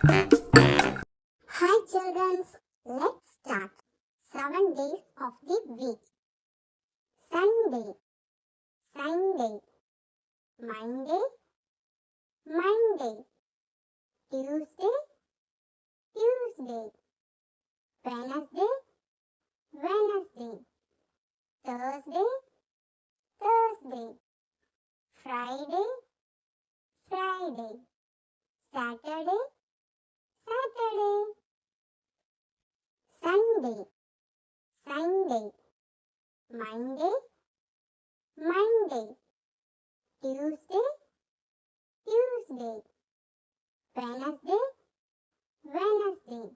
Hi children, let's start. 7 days of the week. Sunday, Sunday, Monday, Monday, Tuesday, Tuesday, Wednesday, Wednesday, Thursday, Thursday, Friday, Friday, Saturday, Saturday, Sunday, Sunday, Monday, Monday, Tuesday, Tuesday, Wednesday, Wednesday,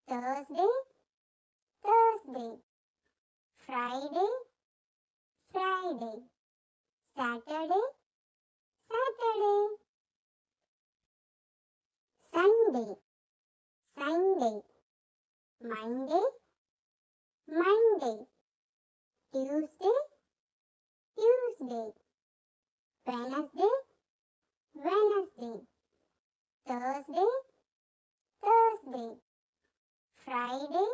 Thursday, Thursday, Friday, Friday, Saturday, Saturday, Sunday, Sunday, Monday, Monday, Tuesday, Tuesday, Wednesday, Wednesday, Thursday, Thursday, Friday,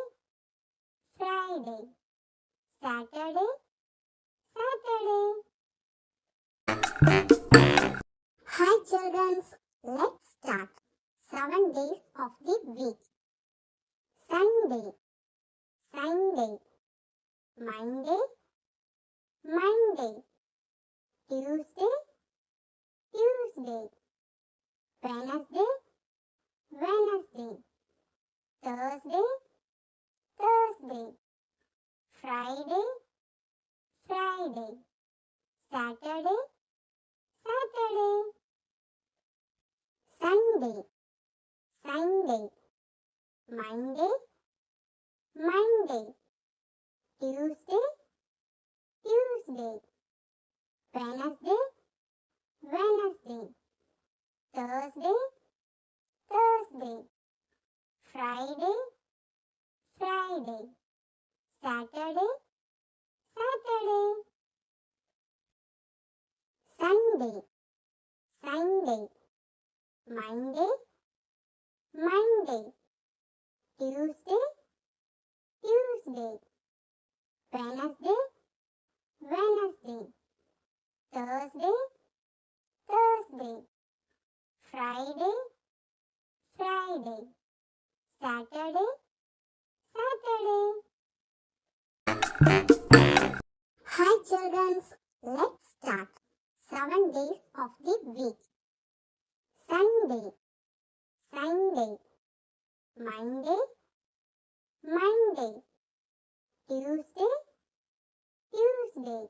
Friday, Saturday, Saturday. Hi children, let's start. 7 days of the week. Sunday, Sunday, Monday, Monday, Tuesday, Tuesday, Wednesday, Wednesday, Thursday, Thursday, Friday, Friday, Saturday, Saturday, Sunday, Sunday, Monday, Monday, Tuesday, Tuesday, Wednesday, Wednesday, Thursday, Thursday, Friday, Friday, Saturday, Saturday, Sunday, Sunday, Monday, Monday, Tuesday, Tuesday, Wednesday, Wednesday, Thursday, Thursday, Friday, Friday, Saturday, Saturday. Hi children, let's start. 7 days of the week. Sunday, Sunday, Monday, Monday, Tuesday, Tuesday,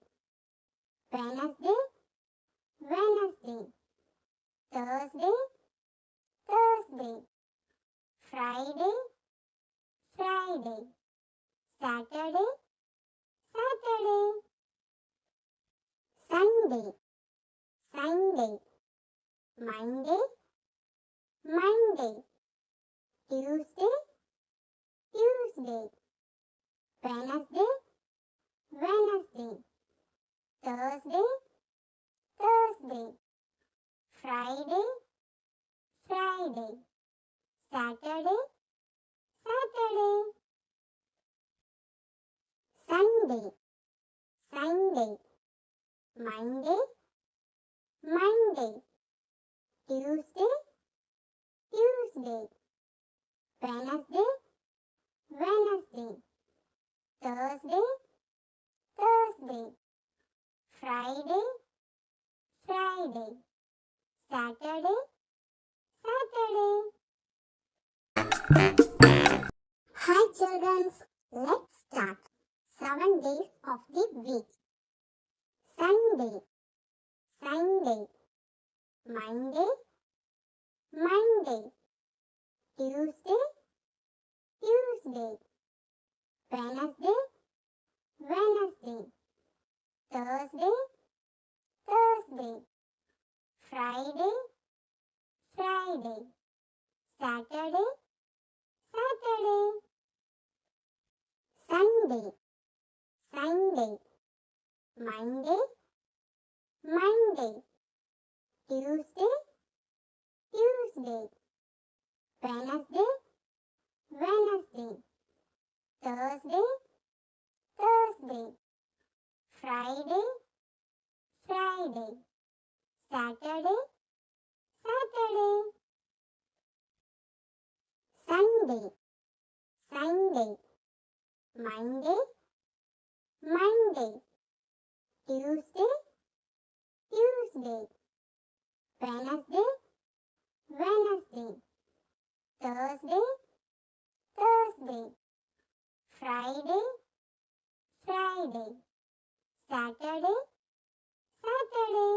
Wednesday, Wednesday, Thursday, Thursday, Friday, Friday, Saturday, Saturday, Sunday, Sunday, Monday, Monday, Tuesday, Tuesday, Wednesday, Wednesday, Thursday, Thursday, Friday, Friday, Saturday, Saturday, Sunday, Sunday, Monday, Monday, Tuesday, Tuesday, Wednesday, Wednesday, Thursday, Thursday, Friday, Friday, Saturday, Saturday. Hi children, let's start. 7 days of the week. Sunday, Sunday, Monday, Monday, Tuesday, Tuesday, Wednesday, Wednesday, Thursday, Thursday, Friday, Friday, Saturday, Saturday, Sunday, Sunday, Monday, Monday, Tuesday, Tuesday, Wednesday, Wednesday. Thursday, Thursday. Friday, Friday. Saturday, Saturday. Sunday, Sunday. Monday, Monday. Tuesday, Tuesday. Wednesday, Wednesday. Thursday, Thursday. Friday, Friday. Saturday, Saturday.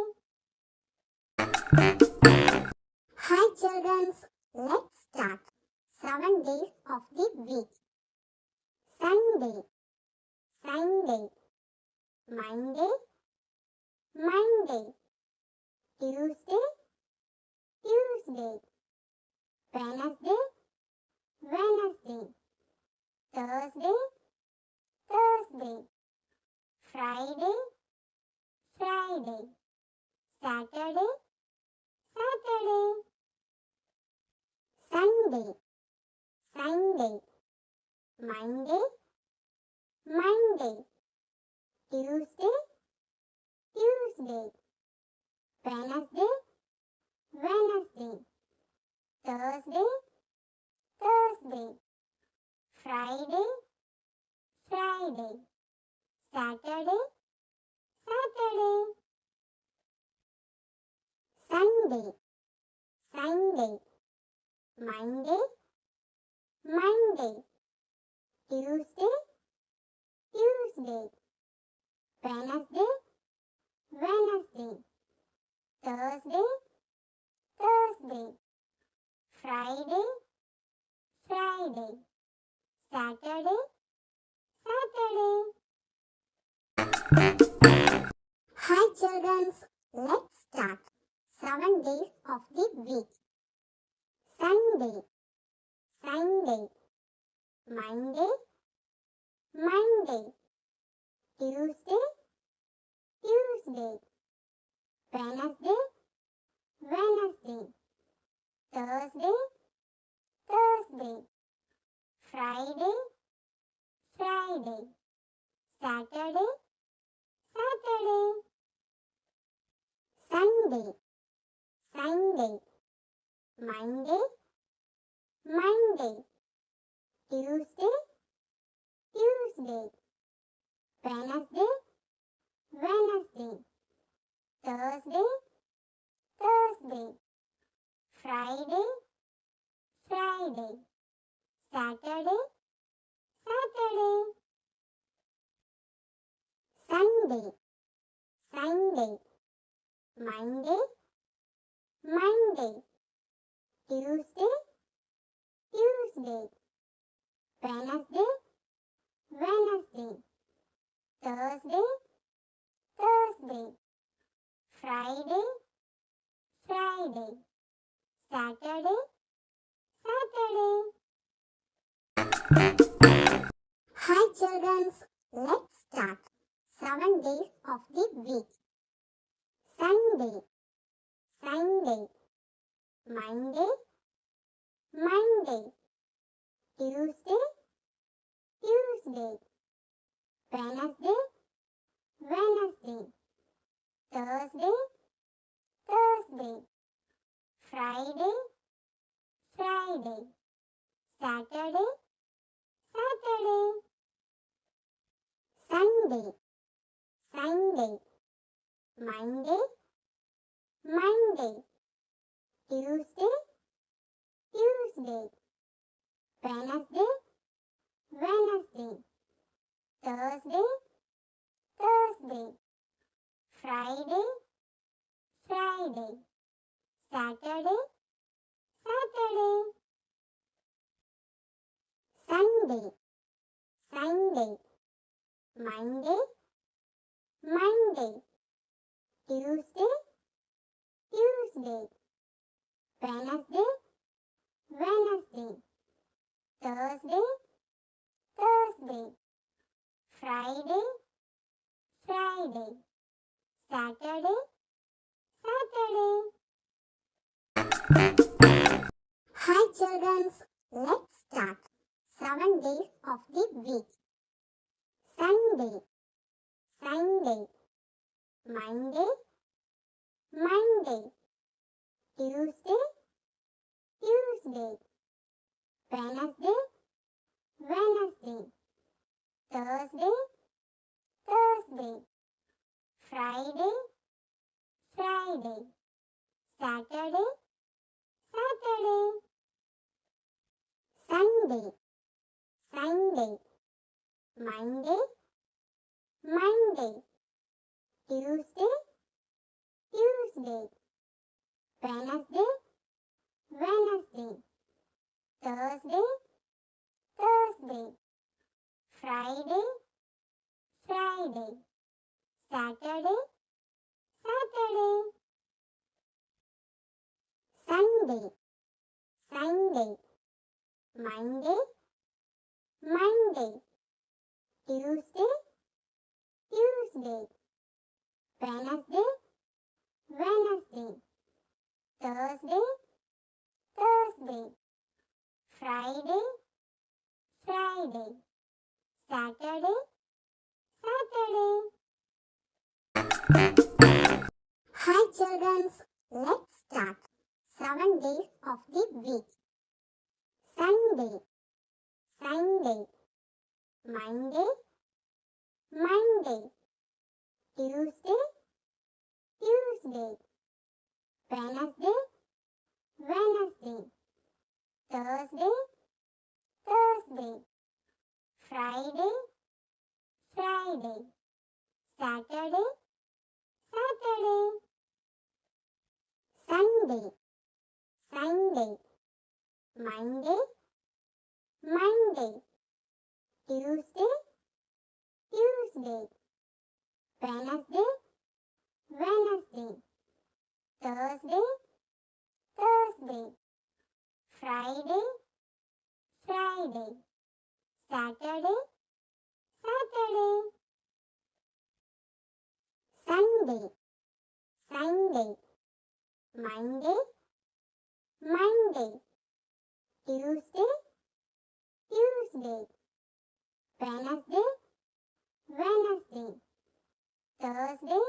Hi children, let's start. 7 days of the week. Sunday, Sunday. Monday, Monday. Tuesday, Tuesday. Wednesday, Wednesday. Thursday, Thursday. Friday, Friday. Saturday, Saturday. Sunday, Sunday. Monday, Monday. Tuesday, Tuesday. Wednesday, Wednesday. Thursday, Thursday. Friday, Friday. Saturday, Saturday. Sunday, Sunday. Monday, Monday. Tuesday, Tuesday. Wednesday, Wednesday. Thursday, Thursday. Friday, Friday. Saturday, Saturday. Hi children, let's start. 7 days of the week. Sunday, Sunday. Monday, Monday. Tuesday, Tuesday. Wednesday, Wednesday. Thursday, Thursday. Friday, Friday. Saturday, Saturday. Sunday, Sunday. Monday, Monday. Tuesday, Tuesday. Wednesday, Wednesday. Thursday, Thursday. Friday, Friday. Saturday, Saturday. Sunday, Sunday. Monday, Monday. Tuesday, Tuesday. Wednesday, Wednesday. Thursday, Thursday. Friday, Friday. Saturday, Saturday. Hi children, let's start. 7 days of the week. Sunday, Sunday. Monday, Monday. Tuesday, Tuesday. Wednesday, Wednesday. Thursday, Thursday. Friday, Friday. Saturday, Saturday. Sunday, Sunday. Monday, Monday. Tuesday, Tuesday. Wednesday, Wednesday. Thursday, Thursday. Friday, Friday. Saturday, Saturday. Sunday, Sunday. Monday, Monday. Tuesday, Tuesday. Wednesday, Wednesday. Thursday, Thursday. Friday, Friday. Saturday, Saturday. Hi children, let's start. 7 days of the week. Sunday, Sunday, Monday, Monday, Tuesday, Tuesday, Wednesday, Wednesday, Thursday, Thursday, Friday, Friday, Saturday, Saturday, Sunday, Sunday, Monday, Monday, Tuesday, Tuesday, Wednesday, Wednesday, Thursday, Thursday, Friday, Friday, Saturday, Saturday, Sunday, Sunday, Monday, Monday, Tuesday, Tuesday, Wednesday, Wednesday, Thursday, Thursday, Friday, Friday, Saturday, Saturday. Hi children, let's start. 7 days of the week. Sunday, Sunday, Monday, Monday, Tuesday, Tuesday, Wednesday, Wednesday, Thursday, Thursday, Friday, Friday, Saturday, Saturday, Sunday, Sunday, Monday, Monday, Tuesday, Tuesday, Wednesday, Wednesday, Thursday, Thursday, Friday, Friday, Saturday, Saturday, Sunday, Sunday, Monday, Monday, Tuesday, Tuesday, Wednesday, Wednesday, Thursday,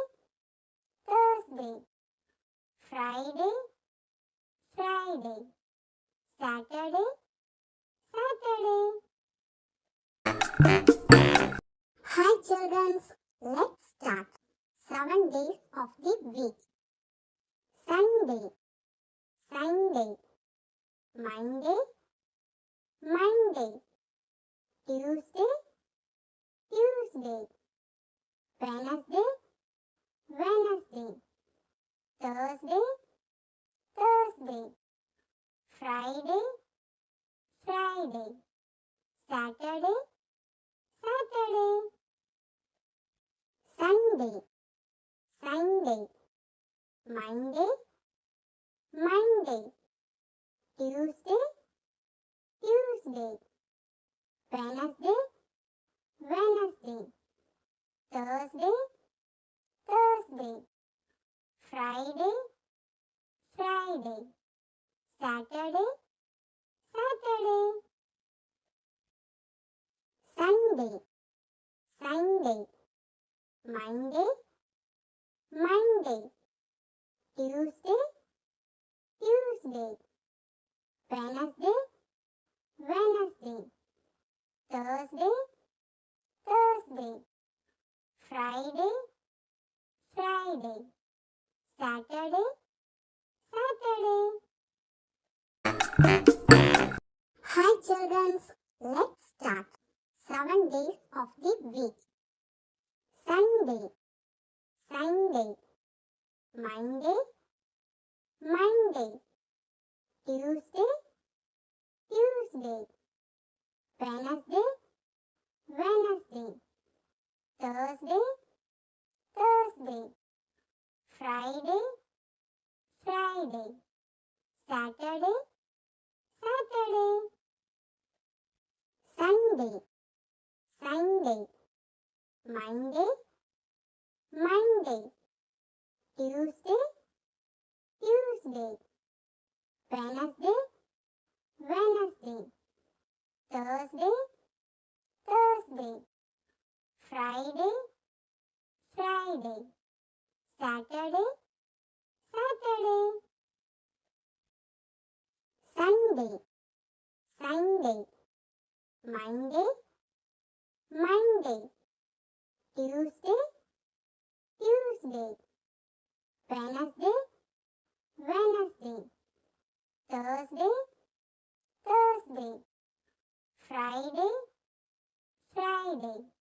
Thursday, Friday, Friday, Saturday, Saturday. Hi children, let's start. 7 days of the week. Sunday, Sunday, Monday, Monday, Tuesday, Tuesday, Wednesday, Wednesday, Thursday, Thursday, Friday, Friday, Saturday, Saturday, Sunday, Sunday, Monday, Monday, Tuesday, Tuesday, Wednesday, Wednesday, Thursday, Thursday, Friday, Friday, Saturday, Saturday, Sunday, Sunday, Monday, Monday, Tuesday, Tuesday, Wednesday, Wednesday, Thursday, Thursday, Friday, Friday, Saturday, Saturday. Hi children, let's start. 7 days of the week. Sunday, Sunday, Monday, Monday, Tuesday, Tuesday, Wednesday, Wednesday, Thursday, Thursday, Friday, Friday, Saturday, Saturday, Sunday, Sunday, Monday, Monday, Tuesday, Tuesday, Wednesday, Thursday, Thursday, Thursday. Friday, Friday. Saturday, Saturday. Sunday, Sunday. Monday, Monday. Tuesday, Tuesday. Wednesday, Wednesday. Thursday, Thursday. Friday, Friday.